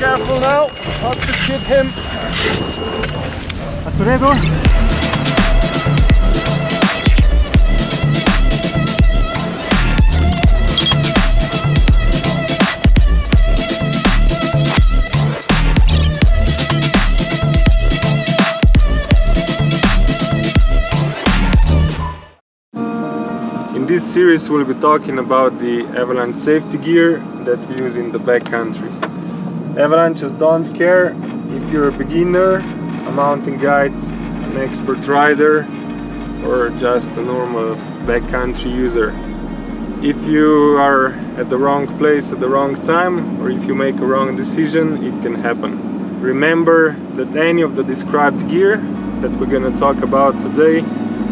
careful now, not to hit him. Hast du redo? In this series we'll be talking about the Avalanche safety gear that we use in the backcountry. Avalanches don't care if you're a beginner, a mountain guide, an expert rider, or just a normal backcountry user. If you are at the wrong place at the wrong time, or if you make a wrong decision, it can happen. Remember that any of the described gear that we're gonna talk about today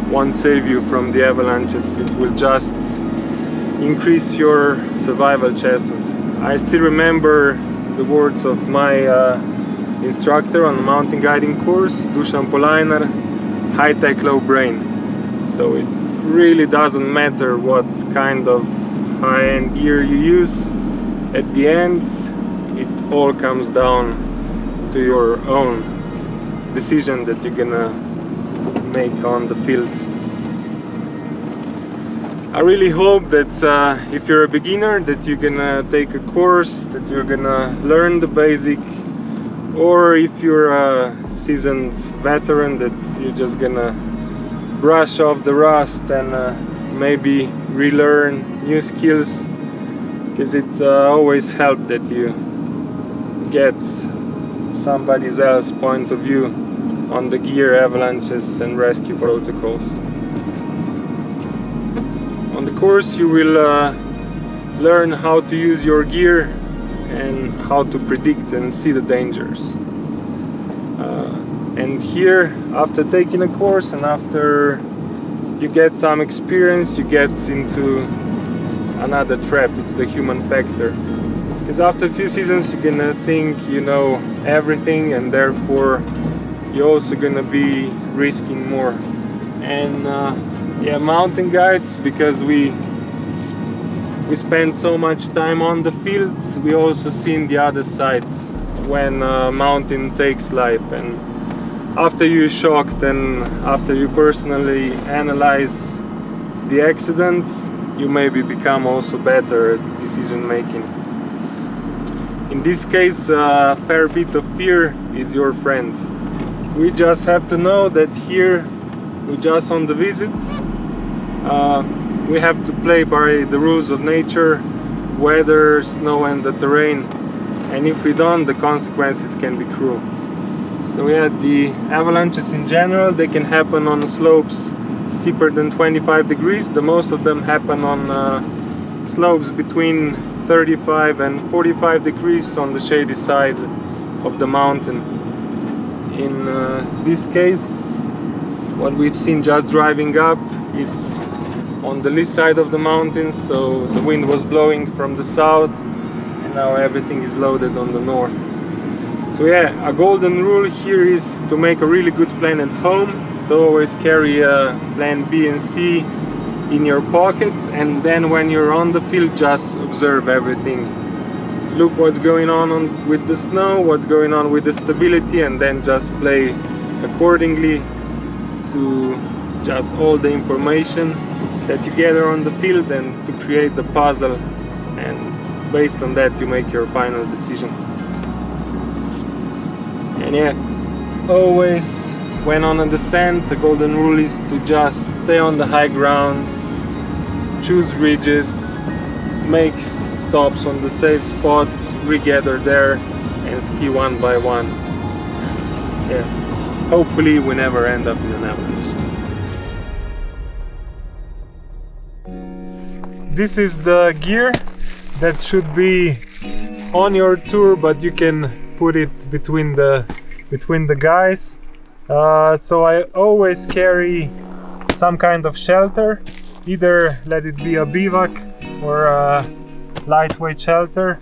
won't save you from the avalanches. It will just increase your survival chances. I still remember the words of my instructor on the mountain guiding course, Dusan Polajnar, high tech, low brain. So it really doesn't matter what kind of high-end gear you use. At the end, it all comes down to your own decision that you're gonna make on the field. I really hope that if you're a beginner, that you're gonna take a course, that you're gonna learn the basic, or if you're a seasoned veteran, that you're just gonna brush off the rust and maybe relearn new skills, because it always helps that you get somebody else's point of view on the gear, avalanches and rescue protocols. On the course you will learn how to use your gear and how to predict and see the dangers. And here, after taking a course and after you get some experience, you get into another trap. It's the human factor. Because after a few seasons you're gonna think you know everything, and therefore you're also gonna be risking more. And yeah, mountain guides, because we spend so much time on the fields, we also seen the other side when a mountain takes life. And after you're shocked and after you personally analyze the accidents, you maybe become also better at decision making. In this case, a fair bit of fear is your friend. We just have to know that here we're just on the visits. We have to play by the rules of nature, weather, snow and the terrain, and if we don't, the consequences can be cruel. So yeah, the avalanches in general, they can happen on slopes steeper than 25 degrees. The most of them happen on slopes between 35 and 45 degrees on the shady side of the mountain. In this case, what we've seen just driving up, it's on the lee side of the mountain, so the wind was blowing from the south and now everything is loaded on the north. So yeah, a golden rule here is to make a really good plan at home, to always carry a plan B and C in your pocket, and then when you're on the field, just observe everything. Look what's going on with the snow, what's going on with the stability, and then just play accordingly to just all the information that you gather on the field, and to create the puzzle, and based on that you make your final decision. And yeah, always when on a descent, the golden rule is to just stay on the high ground, choose ridges, make stops on the safe spots, regather there and ski one by one. Yeah, hopefully we never end up in an avalanche. This is the gear that should be on your tour, but you can put it between the guys. So I always carry some kind of shelter, either let it be a bivouac or a lightweight shelter.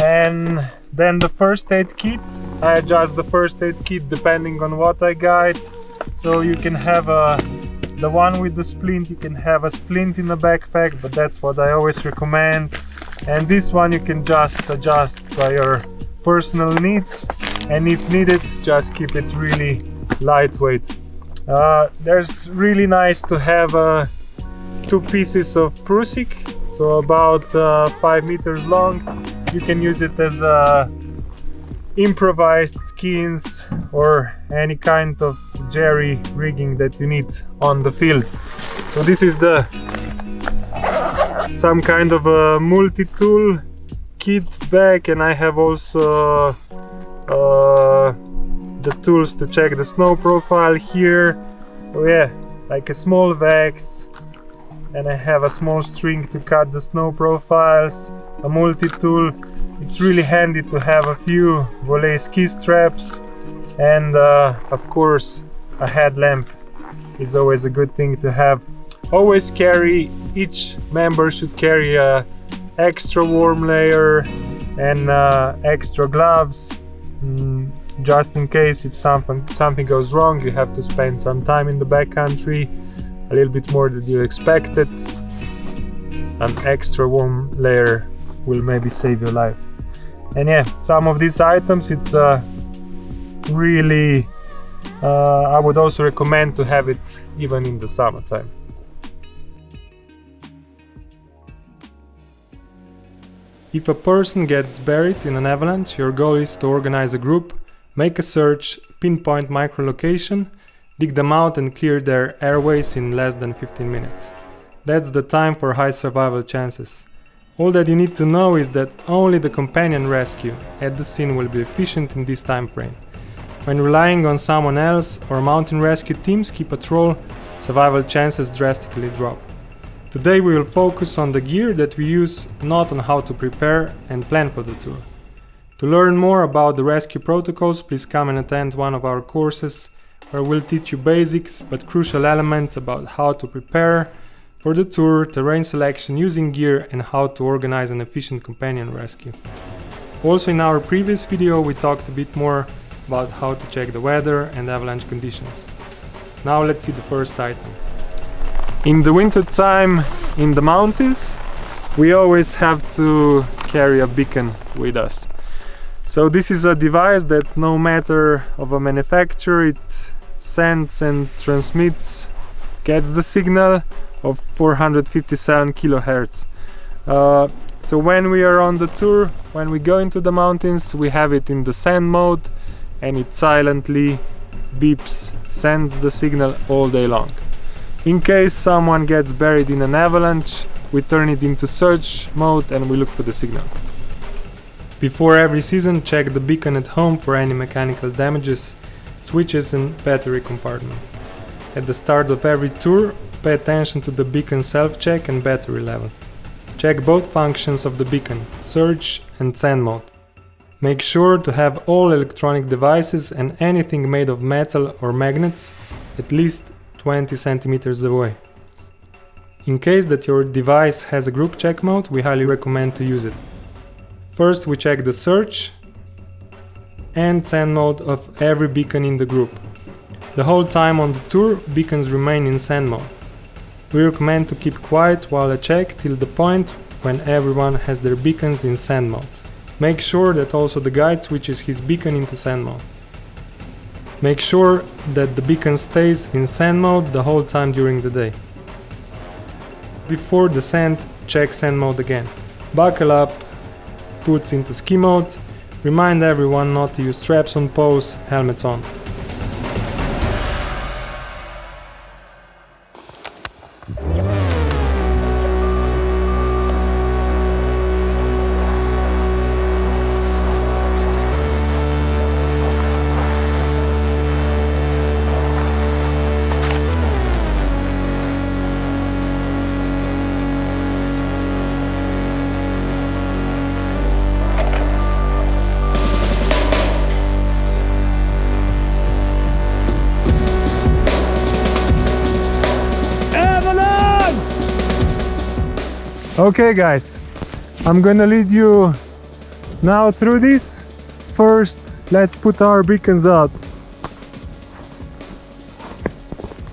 And then the first aid kit, I adjust the first aid kit depending on what I guide. So you can have the one with the splint, you can have a splint in the backpack, but that's what I always recommend. And this one you can just adjust by your personal needs, and if needed, just keep it really lightweight. There's really nice to have 2 pieces of Prusik, so about 5 meters long. You can use it as improvised skins or any kind of jerry rigging that you need on the field. So this is some kind of a multi-tool kit bag, and I have also the tools to check the snow profile here. So yeah, like a small wax, and I have a small string to cut the snow profiles, a multi-tool. It's really handy to have a few volley ski straps, and of course a headlamp is always a good thing to have. Always carry, each member should carry a extra warm layer and extra gloves, just in case if something goes wrong, you have to spend some time in the backcountry, a little bit more than you expected. An extra warm layer will maybe save your life. And yeah, some of these items, it's really I would also recommend to have it even in the summertime. If a person gets buried in an avalanche, your goal is to organize a group, make a search, pinpoint micro-location, dig them out and clear their airways in less than 15 minutes. That's the time for high survival chances. All that you need to know is that only the companion rescue at the scene will be efficient in this time frame. When relying on someone else or mountain rescue teams keep patrol, survival chances drastically drop. Today we will focus on the gear that we use, not on how to prepare and plan for the tour. To learn more about the rescue protocols, please come and attend one of our courses where we'll teach you basics but crucial elements about how to prepare for the tour, terrain selection, using gear, and how to organize an efficient companion rescue. Also, in our previous video we talked a bit more about how to check the weather and avalanche conditions. Now let's see the first item. In the winter time in the mountains, we always have to carry a beacon with us. So this is a device that, no matter of a manufacturer, it sends and transmits, gets the signal of 457 kilohertz. So when we are on the tour, when we go into the mountains, we have it in the send mode, and it silently beeps, sends the signal all day long. In case someone gets buried in an avalanche, we turn it into search mode and we look for the signal. Before every season, check the beacon at home for any mechanical damages, switches and battery compartment. At the start of every tour, pay attention to the beacon self-check and battery level. Check both functions of the beacon, search and send mode. Make sure to have all electronic devices and anything made of metal or magnets at least 20 centimeters away. In case that your device has a group check mode, we highly recommend to use it. First we check the search and send mode of every beacon in the group. The whole time on the tour, beacons remain in send mode. We recommend to keep quiet while I check till the point when everyone has their beacons in send mode. Make sure that also the guide switches his beacon into send mode. Make sure that the beacon stays in send mode the whole time during the day. Before descent, check send mode again. Buckle up, puts into ski mode. Remind everyone not to use straps on pose, helmets on. Okay guys, I'm gonna lead you now through this. First, let's put our beacons out.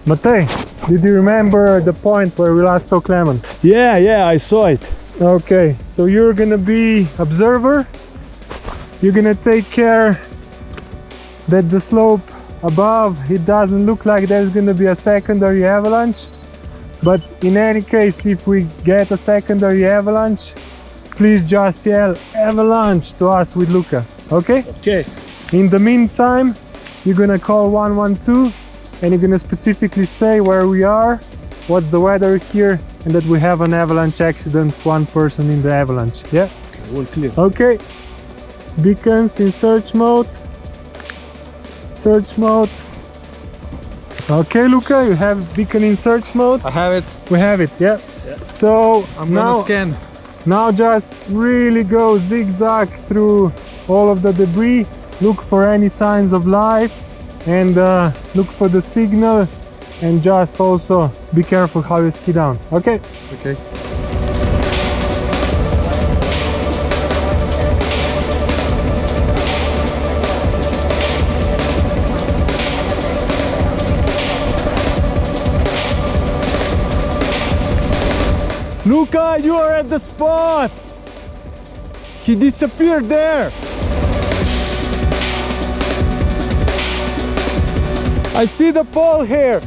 Matej, did you remember the point where we last saw Clement? Yeah, I saw it. Okay, so you're gonna be observer You're gonna take care that the slope above, it doesn't look like there's gonna be a secondary avalanche. But in any case, if we get a secondary avalanche, please just yell avalanche to us with Luca, okay? Okay. In the meantime, you're gonna call 112 and you're gonna specifically say where we are, what's the weather here, and that we have an avalanche accident, one person in the avalanche, yeah? Okay, all clear. Okay. Beacons in search mode. Search mode. Okay, Luca, you have beacon in search mode. I have it. We have it, yeah. So I'm gonna scan. Now just really go zigzag through all of the debris. Look for any signs of life and look for the signal, and just also be careful how you ski down. Okay? Okay. Luca, you are at the spot! He disappeared there! I see the pole here!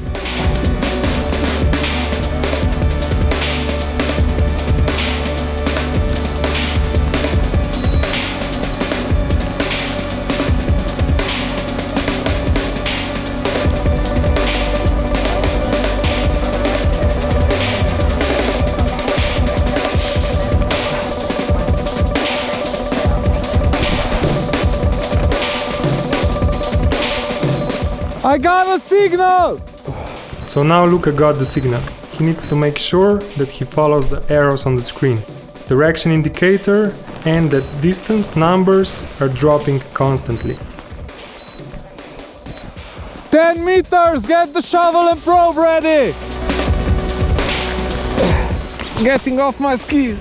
I got a signal! So now Luca got the signal. He needs to make sure that he follows the arrows on the screen, direction indicator, and that distance numbers are dropping constantly. 10 meters! Get the shovel and probe ready! Getting off my skis.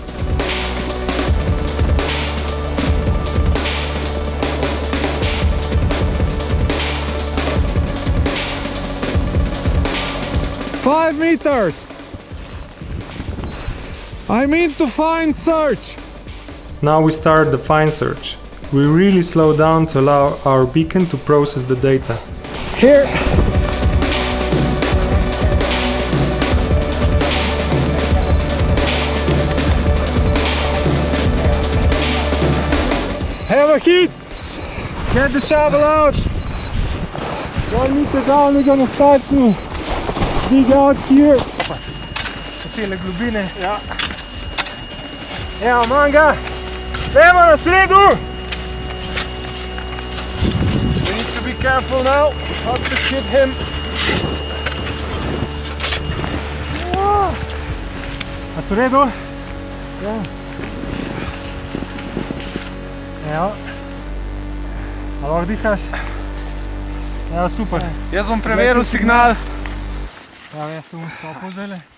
Five meters. I mean to find search. Now we start the find search. We really slow down to allow our beacon to process the data. Here. Have a hit. Get the shovel out. 1 meter down, we're gonna start to dig out here. Tyle glubine. Ja. Evo manga. Evo na sredu. We need to be careful now not to hit him. Na sredu. Ja. Evo. A lahko dihaš? Evo, super. Jaz bom preveril signal. Ja, jaz tu stopil zdajle.